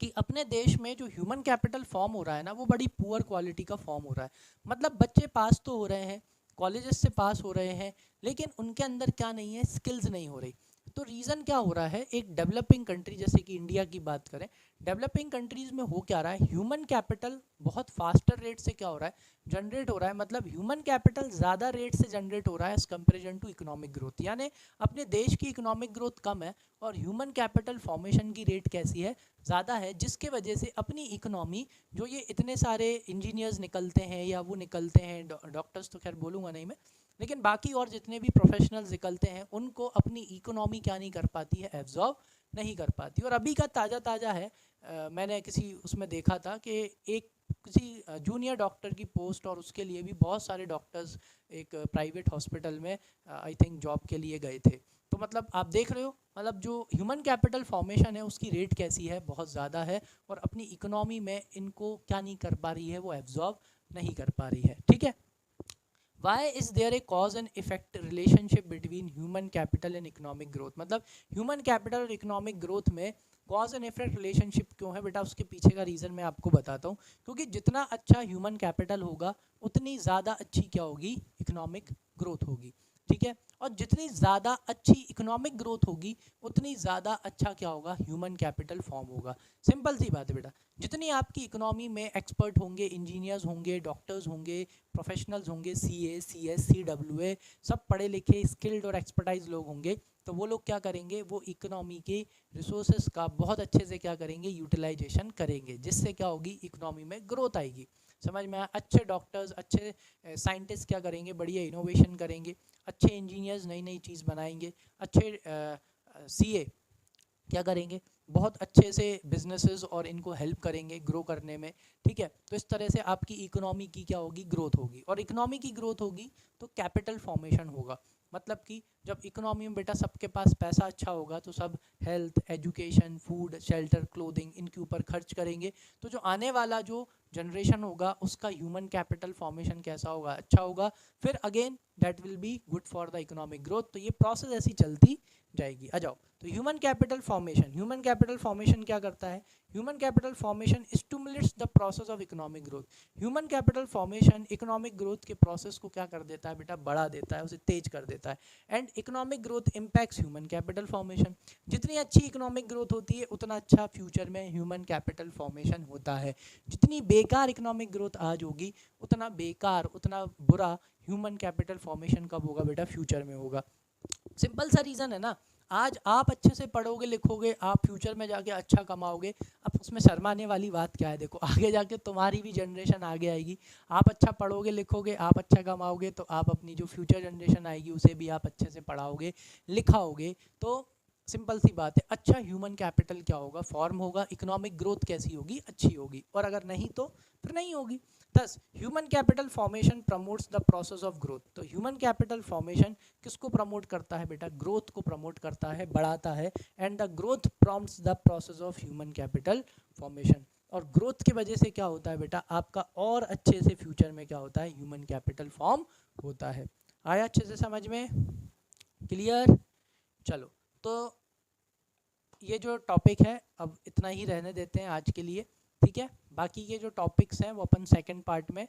कि अपने देश में जो ह्यूमन कैपिटल फॉर्म हो रहा है ना, वो बड़ी पुअर क्वालिटी का फॉर्म हो रहा है। मतलब बच्चे पास तो हो रहे हैं, कॉलेजेस से पास हो रहे हैं, लेकिन उनके अंदर क्या नहीं है, स्किल्स नहीं हो रही। तो रीज़न क्या हो रहा है, एक डेवलपिंग कंट्री जैसे कि इंडिया की बात करें, डेवलपिंग कंट्रीज़ में हो क्या रहा है, ह्यूमन कैपिटल बहुत फास्टर रेट से क्या हो रहा है, जनरेट हो रहा है। मतलब ह्यूमन कैपिटल ज़्यादा रेट से जनरेट हो रहा है as comparison to economic growth. यानी अपने देश की इकोनॉमिक ग्रोथ कम है और ह्यूमन कैपिटल फॉर्मेशन की रेट कैसी है, ज़्यादा है, जिसके वजह से अपनी इकोनॉमी, जो ये इतने सारे इंजीनियर्स निकलते हैं या वो निकलते हैं, डॉक्टर्स तो खैर बोलूँगा नहीं मैं, लेकिन बाकी और जितने भी प्रोफेशनल्स निकलते हैं, उनको अपनी इकोनॉमी क्या नहीं कर पाती है, एब्जॉर्ब नहीं कर पाती। और अभी का ताज़ा है, मैंने किसी उसमें देखा था कि एक किसी जूनियर डॉक्टर की पोस्ट और उसके लिए भी बहुत सारे डॉक्टर्स एक प्राइवेट हॉस्पिटल में आई थिंक जॉब के लिए गए थे। तो मतलब आप देख रहे हो, मतलब जो ह्यूमन कैपिटल फॉर्मेशन है उसकी रेट कैसी है, बहुत ज़्यादा है, और अपनी इकोनॉमी में इनको क्या नहीं कर पा रही है, वो एब्जॉर्ब नहीं कर पा रही है। ठीक है, why is there a cause and effect relationship between human capital and economic growth. मतलब ह्यूमन कैपिटल और इकोनॉमिक ग्रोथ में कॉज एंड इफेक्ट रिलेशनशिप क्यों है बेटा, उसके पीछे का रीज़न मैं आपको बताता हूँ। क्योंकि जितना अच्छा ह्यूमन कैपिटल होगा उतनी ज़्यादा अच्छी क्या होगी, इकोनॉमिक ग्रोथ होगी। ठीक है। और जितनी ज़्यादा अच्छी इकोनॉमिक ग्रोथ होगी उतनी ज़्यादा अच्छा क्या होगा, ह्यूमन कैपिटल फॉर्म होगा। सिंपल सी बात है बेटा, जितनी आपकी इकोनॉमी में एक्सपर्ट होंगे, इंजीनियर्स होंगे, डॉक्टर्स होंगे, प्रोफेशनल्स होंगे, सीए, सीएस, सीडब्ल्यूए, सब पढ़े लिखे स्किल्ड और एक्सपर्टाइज लोग होंगे, तो वो लोग क्या करेंगे, वो इकोनॉमी के रिसोर्सेज का बहुत अच्छे से क्या करेंगे, यूटिलाइजेशन करेंगे, जिससे क्या होगी, इकोनॉमी में ग्रोथ आएगी। समझ में आया? अच्छे डॉक्टर्स, अच्छे साइंटिस्ट क्या करेंगे, बढ़िया इनोवेशन करेंगे, अच्छे इंजीनियर्स नई नई चीज़ बनाएंगे, अच्छे सीए क्या करेंगे, बहुत अच्छे से बिजनेसेस और इनको हेल्प करेंगे ग्रो करने में। ठीक है, तो इस तरह से आपकी इकोनॉमी की क्या होगी, ग्रोथ होगी। और इकोनॉमी की ग्रोथ होगी तो कैपिटल फॉर्मेशन होगा। मतलब कि जब इकोनॉमी में बेटा सबके पास पैसा अच्छा होगा तो सब health, education, food, shelter, clothing इनके ऊपर खर्च करेंगे, तो जो आने वाला जो जनरेशन होगा उसका ह्यूमन कैपिटल फॉर्मेशन कैसा होगा, अच्छा होगा। फिर again that will be good for the economic growth. तो ये प्रोसेस ऐसी चलती जाएगी। आ जाओ, तो human capital formation, human capital formation क्या करता है, human capital formation stimulates the process of economic growth. Human capital formation economic growth के प्रोसेस को क्या कर देता है बेटा, बढ़ा देता है, उसे तेज कर देता है। And economic growth impacts human capital formation. जितनी अच्छी इकोनॉमिक ग्रोथ होती है उतना अच्छा फ्यूचर में ह्यूमन कैपिटल फॉर्मेशन होता है। जितनी बेकार इकोनॉमिक ग्रोथ आज होगी उतना बेकार, उतना बुरा ह्यूमन कैपिटल फॉर्मेशन कब होगा बेटा, फ्यूचर में होगा। सिंपल सा रीज़न है ना, आज आप अच्छे से पढ़ोगे लिखोगे, आप फ्यूचर में जाके अच्छा कमाओगे। अब उसमें शर्माने वाली बात क्या है, देखो आगे जाके तुम्हारी भी जनरेशन आगे आएगी, आप अच्छा पढ़ोगे लिखोगे, आप अच्छा कमाओगे, तो आप अपनी जो फ्यूचर जनरेशन आएगी उसे भी आप अच्छे से पढ़ाओगे लिखाओगे। तो सिंपल सी बात है, अच्छा ह्यूमन कैपिटल क्या होगा, फॉर्म होगा, इकोनॉमिक ग्रोथ कैसी होगी, अच्छी होगी। और अगर नहीं तो फिर नहीं होगी। Thus human capital formation promotes the process of growth. तो ह्यूमन कैपिटल फॉर्मेशन किसको प्रमोट करता है बेटा, ग्रोथ को प्रमोट करता है, बढ़ाता है। And the growth prompts the process of human capital formation. और ग्रोथ की वजह से क्या होता है बेटा, आपका और अच्छे से फ्यूचर में क्या होता है, ह्यूमन कैपिटल फॉर्म होता है। आया अच्छे से समझ में, क्लियर? चलो, तो ये जो टॉपिक है अब इतना ही रहने देते हैं आज के लिए, ठीक है। बाकी के जो टॉपिक्स हैं वो अपन सेकंड पार्ट में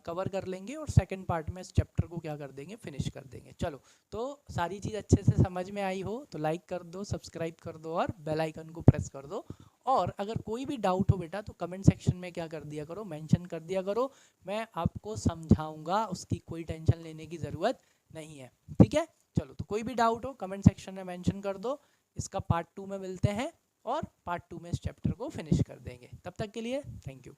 कवर कर लेंगे, और सेकंड पार्ट में इस चैप्टर को क्या कर देंगे, फिनिश कर देंगे। चलो, तो सारी चीज़ अच्छे से समझ में आई हो तो लाइक कर दो, सब्सक्राइब कर दो और बेल आइकन को प्रेस कर दो। और अगर कोई भी डाउट हो बेटा तो कमेंट सेक्शन में क्या कर दिया करो, मेंशन कर दिया करो, मैं आपको समझाऊंगा, उसकी कोई टेंशन लेने की ज़रूरत नहीं है, ठीक है। चलो, तो कोई भी डाउट हो कमेंट सेक्शन में मेंशन कर दो। इसका पार्ट 2 में मिलते हैं और पार्ट 2 में इस चैप्टर को फिनिश कर देंगे। तब तक के लिए थैंक यू।